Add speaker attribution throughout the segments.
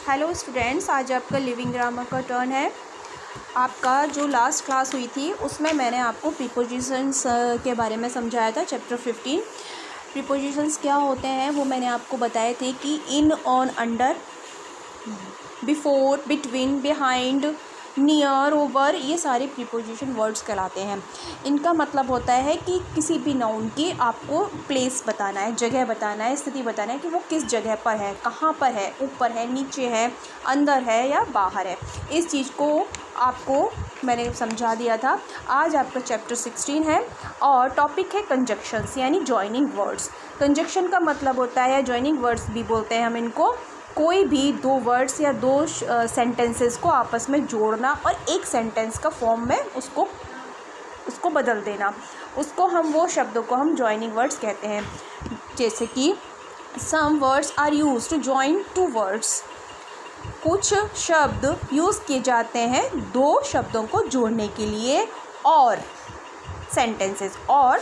Speaker 1: Hello students, आज आपका living grammar का टर्न है। आपका जो लास्ट क्लास हुई थी उसमें मैंने आपको प्रीपोजिशंस के बारे में समझाया था। चैप्टर 15 प्रीपोजिशंस क्या होते हैं वो मैंने आपको बताए थे कि in, on, under, before, between, behind, near, over, ये सारे प्रीपोजिशन वर्ड्स कहलाते हैं। इनका मतलब होता है कि किसी भी नाउन की आपको प्लेस बताना है, जगह बताना है, स्थिति बताना है कि वो किस जगह पर है, कहाँ पर है, ऊपर है, नीचे है, अंदर है या बाहर है। इस चीज़ को आपको मैंने समझा दिया था। आज आपका चैप्टर 16 है और टॉपिक है कंजक्शंस यानी जॉइनिंग वर्ड्स। कंजक्शन का मतलब होता है, जॉइनिंग वर्ड्स भी बोलते हैं हम इनको, कोई भी दो वर्ड्स या दो सेंटेंसेस को आपस में जोड़ना और एक सेंटेंस का फॉर्म में उसको बदल देना, उसको वो शब्दों को हम जॉइनिंग वर्ड्स कहते हैं। जैसे कि some words are used to join two words, कुछ शब्द यूज़ किए जाते हैं दो शब्दों को जोड़ने के लिए और सेंटेंसेस और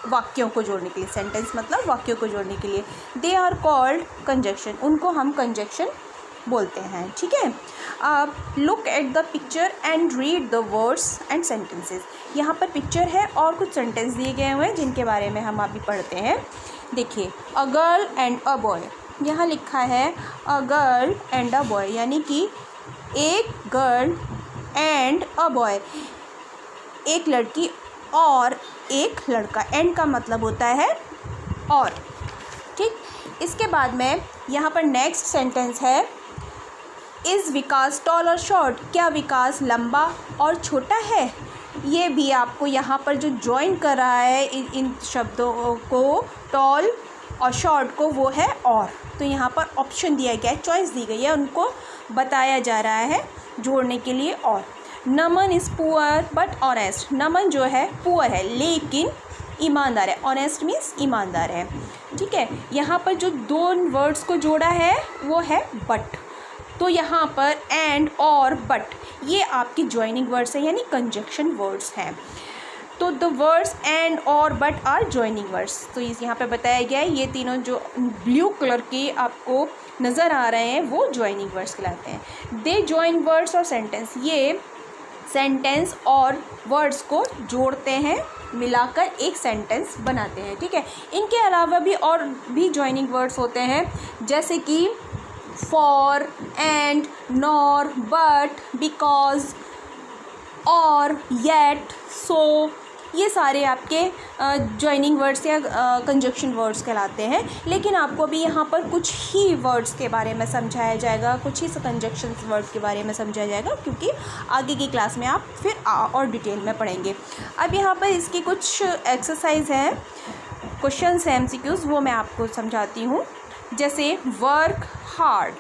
Speaker 1: वाक्यों को जोड़ने के लिए। सेंटेंस मतलब वाक्यों को जोड़ने के लिए। दे आर कॉल्ड कंजक्शन, उनको हम कंजक्शन बोलते हैं। ठीक है, अब look at the picture and read the words and sentences. यहाँ पर पिक्चर है और कुछ सेंटेंस दिए गए हुए हैं जिनके बारे में हम अभी पढ़ते हैं। देखिए, a girl and a boy, यहाँ लिखा है a girl and a boy, यानी कि एक गर्ल एंड अ बॉय, एक लड़की और एक लड़का। एंड का मतलब होता है और। ठीक, इसके बाद में यहाँ पर नेक्स्ट सेंटेंस है, इज़ विकास टॉल और शॉर्ट, क्या विकास लंबा और छोटा है। ये भी आपको यहाँ पर जो ज्वाइन कर रहा है इन शब्दों को, टॉल और शॉर्ट को, वो है और। तो यहाँ पर ऑप्शन दिया गया है, चॉइस दी गई है, उनको बताया जा रहा है जोड़ने के लिए और। नमन इज़ पुअर बट ऑनेस्ट, नमन जो है पुअर है लेकिन ईमानदार है। ऑनेस्ट मीन्स ईमानदार है। ठीक है, यहाँ पर जो दो वर्ड्स को जोड़ा है वो है बट। तो यहाँ पर एंड और बट ये आपकी जॉइनिंग वर्ड्स हैं यानी कंजक्शन वर्ड्स हैं। तो द वर्ड्स एंड और बट आर जॉइनिंग वर्ड्स। तो इस यहाँ पे बताया गया है ये तीनों जो ब्लू कलर के आपको नज़र आ रहे हैं वो जॉइनिंग वर्ड्स कहलाते हैं। दे जॉइन वर्ड्स और सेंटेंस, ये सेंटेंस और वर्ड्स को जोड़ते हैं, मिलाकर एक सेंटेंस बनाते हैं। ठीक है, इनके अलावा भी और भी जॉइनिंग वर्ड्स होते हैं जैसे कि for, and, nor, but, because, और, येट, सो, ये सारे आपके जॉइनिंग वर्ड्स या कंजक्शन वर्ड्स कहलाते हैं। लेकिन आपको अभी यहाँ पर कुछ ही वर्ड्स के बारे में समझाया जाएगा, कुछ ही कंजक्शन वर्ड्स के बारे में समझाया जाएगा, क्योंकि आगे की क्लास में आप फिर और डिटेल में पढ़ेंगे। अब यहाँ पर इसकी कुछ एक्सरसाइज हैं, क्वेश्चंस हैं, MCQs, वो मैं आपको समझाती हूँ। जैसे वर्क हार्ड,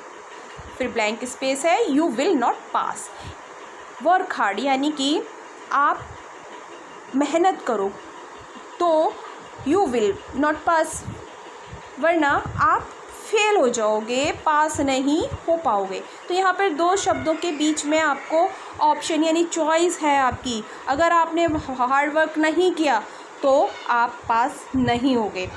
Speaker 1: फिर ब्लैंक स्पेस है, you will not pass. Work hard यानी कि आप मेहनत करो तो यू विल नॉट पास, वरना आप फेल हो जाओगे, पास नहीं हो पाओगे। तो यहाँ पर दो शब्दों के बीच में आपको ऑप्शन यानी चॉइस है आपकी। अगर आपने हार्ड वर्क नहीं किया तो आप पास नहीं होगे।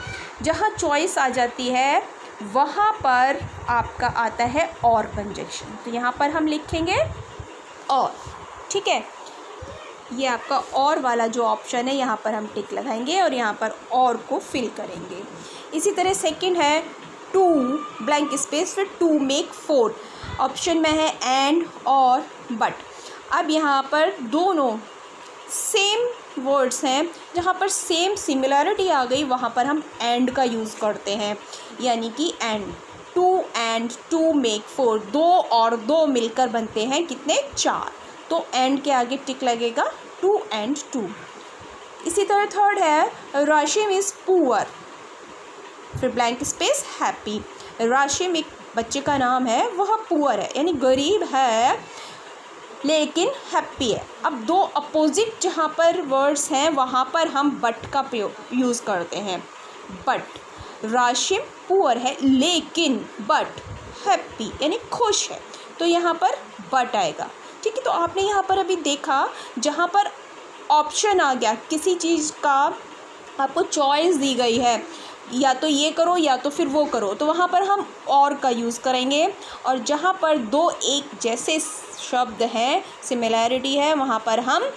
Speaker 1: जहाँ चॉइस आ जाती है वहाँ पर आपका आता है और कंजक्शन। तो यहाँ पर हम लिखेंगे और। ठीक है, ये आपका और वाला जो ऑप्शन है यहाँ पर हम टिक लगाएंगे और यहाँ पर और को फिल करेंगे। इसी तरह सेकंड है टू, ब्लैंक स्पेस, फिर टू मेक फोर। ऑप्शन में है एंड और बट। अब यहाँ पर दोनों सेम वर्ड्स हैं, जहाँ पर सेम सिमिलरिटी आ गई वहाँ पर हम एंड का यूज़ करते हैं, यानी कि एंड। टू मेक फोर, दो और दो मिलकर बनते हैं कितने, चार। तो एंड के आगे टिक लगेगा, टू एंड टू। इसी तरह थर्ड है राशिम इज़ पुअर, फिर ब्लैंक स्पेस हैप्पी। राशिम एक बच्चे का नाम है, वह पुअर है यानी गरीब है लेकिन हैप्पी है। अब दो अपोजिट जहाँ पर वर्ड्स हैं वहाँ पर हम बट का यूज़ करते हैं। बट राशिम पुअर है लेकिन बट हैप्पी यानी खुश है, तो यहाँ पर बट आएगा। ठीक है, तो आपने यहाँ पर अभी देखा जहाँ पर ऑप्शन आ गया, किसी चीज़ का आपको चॉइस दी गई है या तो ये करो या तो फिर वो करो, तो वहाँ पर हम और का यूज़ करेंगे। और जहाँ पर दो एक जैसे शब्द हैं, सिमिलैरिटी है, वहाँ पर हम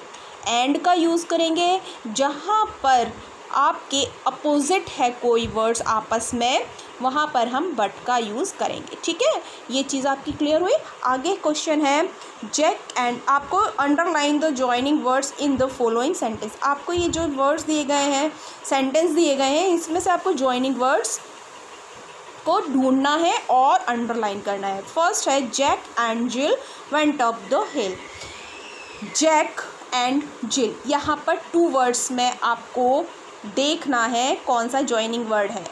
Speaker 1: एंड का यूज़ करेंगे। जहाँ पर आपके अपोजिट है कोई वर्ड्स आपस में, वहाँ पर हम बट का यूज़ करेंगे। ठीक है, ये चीज़ आपकी क्लियर हुई। आगे क्वेश्चन है जैक एंड, आपको underline the joining words in the following sentence. आपको ये जो वर्ड्स दिए गए हैं, सेंटेंस दिए गए हैं, इसमें से आपको जॉइनिंग वर्ड्स को ढूंढना है और अंडरलाइन करना है। फर्स्ट है Jack and Jill went up the hill. Jack and Jill, यहाँ पर 2 वर्ड्स में आपको देखना है कौन सा जॉइनिंग वर्ड है,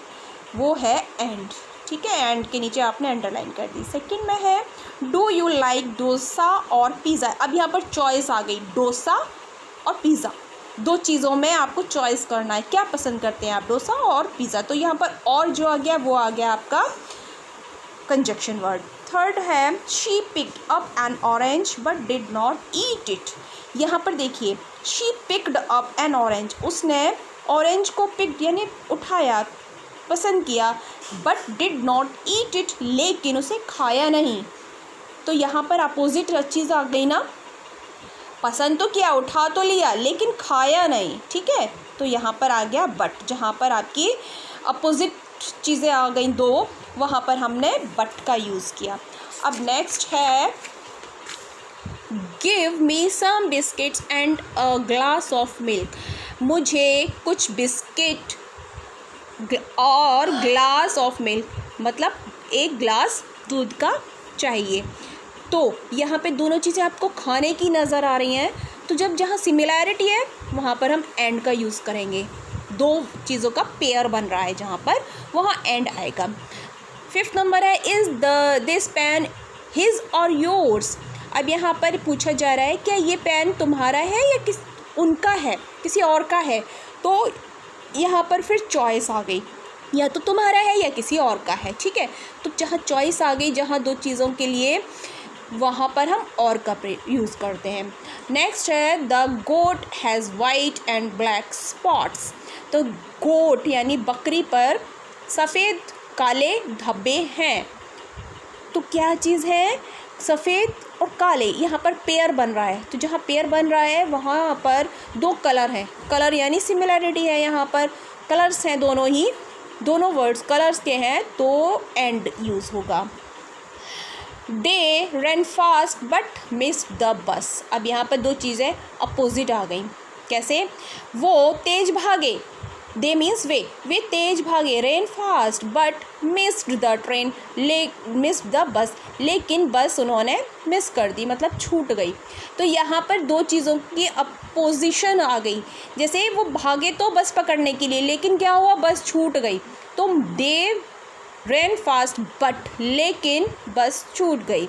Speaker 1: वो है एंड। ठीक है, एंड के नीचे आपने अंडरलाइन कर दी। सेकंड में है डू यू लाइक डोसा और पिज़्ज़ा। अब यहाँ पर चॉइस आ गई, डोसा और पिज़्ज़ा, 2 चीज़ों में आपको चॉइस करना है, क्या पसंद करते हैं आप, डोसा और पिज़्ज़ा। तो यहाँ पर और जो आ गया वो आ गया आपका कंजक्शन वर्ड। थर्ड है she picked up an orange but did not eat it. यहाँ पर देखिए, she picked up an orange, उसने ऑरेंज को पिक्ड यानी उठाया, पसंद किया, but did not eat it, लेकिन उसे खाया नहीं। तो यहाँ पर अपोजिट चीज़ आ गई ना, पसंद तो किया, उठा तो लिया, लेकिन खाया नहीं। ठीक है, तो यहाँ पर आ गया बट, जहाँ पर आपकी अपोजिट चीज़ें आ गई 2, वहाँ पर हमने बट का यूज़ किया। अब नेक्स्ट है give me some biscuits and a glass of milk. मुझे कुछ बिस्किट और ग्लास ऑफ मिल्क, मतलब 1 ग्लास दूध का चाहिए। तो यहाँ पे दोनों चीज़ें आपको खाने की नज़र आ रही हैं, तो जब जहाँ सिमिलैरिटी है वहाँ पर हम एंड का यूज़ करेंगे। 2 चीज़ों का पेयर बन रहा है जहाँ पर, वहाँ एंड आएगा। 5th नंबर है इज़ दिस पेन हिज और योर्स। अब यहाँ पर पूछा जा रहा है क्या ये पेन तुम्हारा है या उनका है, किसी और का है। तो यहाँ पर फिर चॉइस आ गई, या तो तुम्हारा है या किसी और का है। ठीक है, तो जहाँ चॉइस आ गई, जहाँ 2 चीज़ों के लिए, वहाँ पर हम और का यूज़ करते हैं। नेक्स्ट है the goat has white and black spots. तो गोट यानी बकरी पर सफ़ेद काले धब्बे हैं। तो क्या चीज़ है, सफ़ेद और काले, यहाँ पर पेयर बन रहा है। तो जहाँ पेयर बन रहा है वहाँ पर 2 कलर हैं, कलर यानी सिमिलैरिटी है, यहाँ पर कलर्स हैं, दोनों वर्ड्स कलर्स के हैं, तो एंड यूज़ होगा। They run fast but miss the bus. अब यहाँ पर 2 चीज़ें अपोजिट आ गई। कैसे, वो तेज भागे, दे मीन्स वे तेज भागे, rain fast but missed the train, missed the bus, लेकिन बस उन्होंने मिस कर दी, मतलब छूट गई। तो यहाँ पर 2 चीज़ों की अपोजिशन आ गई। जैसे वो भागे तो बस पकड़ने के लिए, लेकिन क्या हुआ, बस छूट गई। तो दे रेन फास्ट बट, लेकिन बस छूट गई।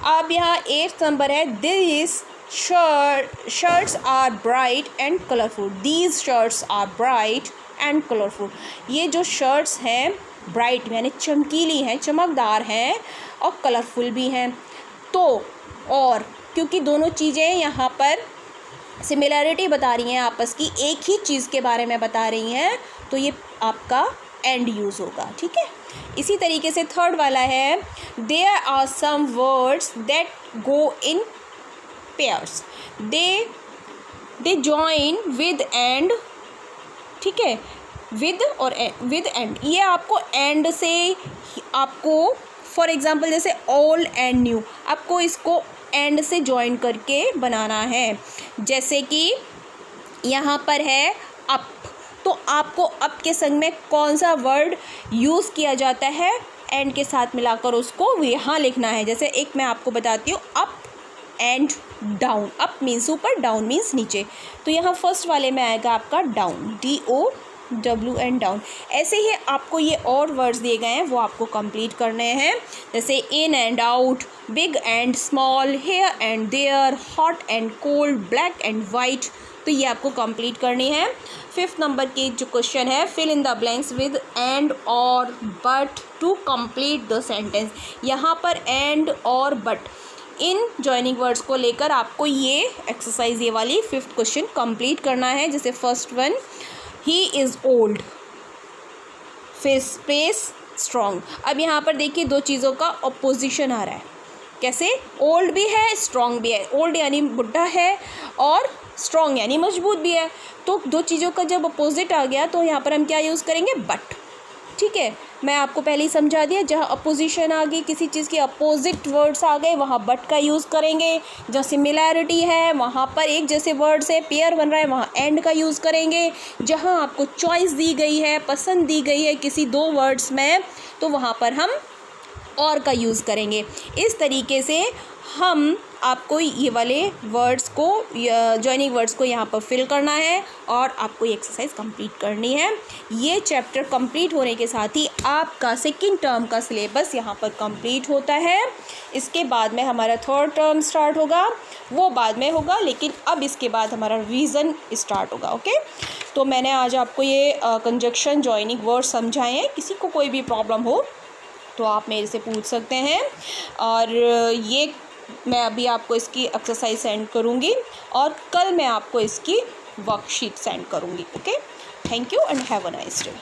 Speaker 1: अब यहाँ 8th नंबर है this shirts are bright and colorful. These shirts are bright and colorful. ये जो shirts हैं bright यानी चमकीली हैं, चमकदार हैं और कलरफुल भी हैं। तो और क्योंकि दोनों चीज़ें यहाँ पर सिमिलैरिटी बता रही हैं आपस की, एक ही चीज़ के बारे में बता रही हैं, तो ये आपका एंड यूज़ होगा। ठीक है, इसी तरीके से 3rd वाला है there are some words that go in pairs, they join with and. ठीक है, विद और विद एंड, ये आपको एंड से, आपको फॉर एग्जांपल जैसे ओल्ड एंड न्यू, आपको इसको एंड से जॉइन करके बनाना है। जैसे कि यहाँ पर है अप, तो आपको अप के संग में कौन सा वर्ड यूज़ किया जाता है, एंड के साथ मिलाकर उसको यहाँ लिखना है। जैसे एक मैं आपको बताती हूँ, up and down. Up means ऊपर, डाउन मीन्स नीचे। तो यहाँ फर्स्ट वाले में आएगा आपका डाउन, DOW एंड डाउन। ऐसे ही आपको ये और वर्ड्स दिए गए हैं, वो आपको कंप्लीट करने हैं। जैसे in and out, big and small, here and there, hot and cold, black and white. तो ये आपको कंप्लीट करनी है। 5th नंबर की जो क्वेश्चन है fill in the blanks with and और but to complete the sentence. यहाँ पर एंड और बट, इन जॉइनिंग वर्ड्स को लेकर आपको ये एक्सरसाइज, ये वाली 5th क्वेश्चन कंप्लीट करना है। जैसे first one, he is old, face place strong. अब यहाँ पर देखिए दो चीज़ों का अपोजिशन आ रहा है, कैसे? ओल्ड भी है, स्ट्रॉन्ग भी है। ओल्ड यानी बुढ़ा है और स्ट्रॉन्ग यानी मजबूत भी है। तो दो चीज़ों का जब अपोजिट आ गया तो यहाँ पर हम क्या यूज़ करेंगे? बट। ठीक है, मैं आपको पहले ही समझा दिया, जहाँ अपोजिशन आ गई, किसी चीज़ के अपोजिट वर्ड्स आ गए, वहाँ बट का यूज़ करेंगे। जहाँ सिमिलैरिटी है, वहाँ पर एक जैसे वर्ड्स है, पेयर बन रहा है, वहाँ एंड का यूज़ करेंगे। जहाँ आपको चॉइस दी गई है, पसंद दी गई है किसी दो वर्ड्स में, तो वहाँ पर हम और का यूज़ करेंगे। इस तरीके से हम आपको ये वाले वर्ड्स को, जॉइनिंग वर्ड्स को यहाँ पर फिल करना है और आपको ये एक्सरसाइज कंप्लीट करनी है। ये चैप्टर कंप्लीट होने के साथ ही आपका सेकंड टर्म का सिलेबस यहाँ पर कंप्लीट होता है। इसके बाद में हमारा थर्ड टर्म स्टार्ट होगा, वो बाद में होगा, लेकिन अब इसके बाद हमारा रिवीजन स्टार्ट होगा। ओके, तो मैंने आज आपको ये कंजक्शन जॉइनिंग वर्ड समझाए हैं। किसी को कोई भी प्रॉब्लम हो तो आप मेरे से पूछ सकते हैं, और ये मैं अभी आपको इसकी एक्सरसाइज सेंड करूँगी और कल मैं आपको इसकी वर्कशीट सेंड करूँगी। Okay, thank you and have a nice day.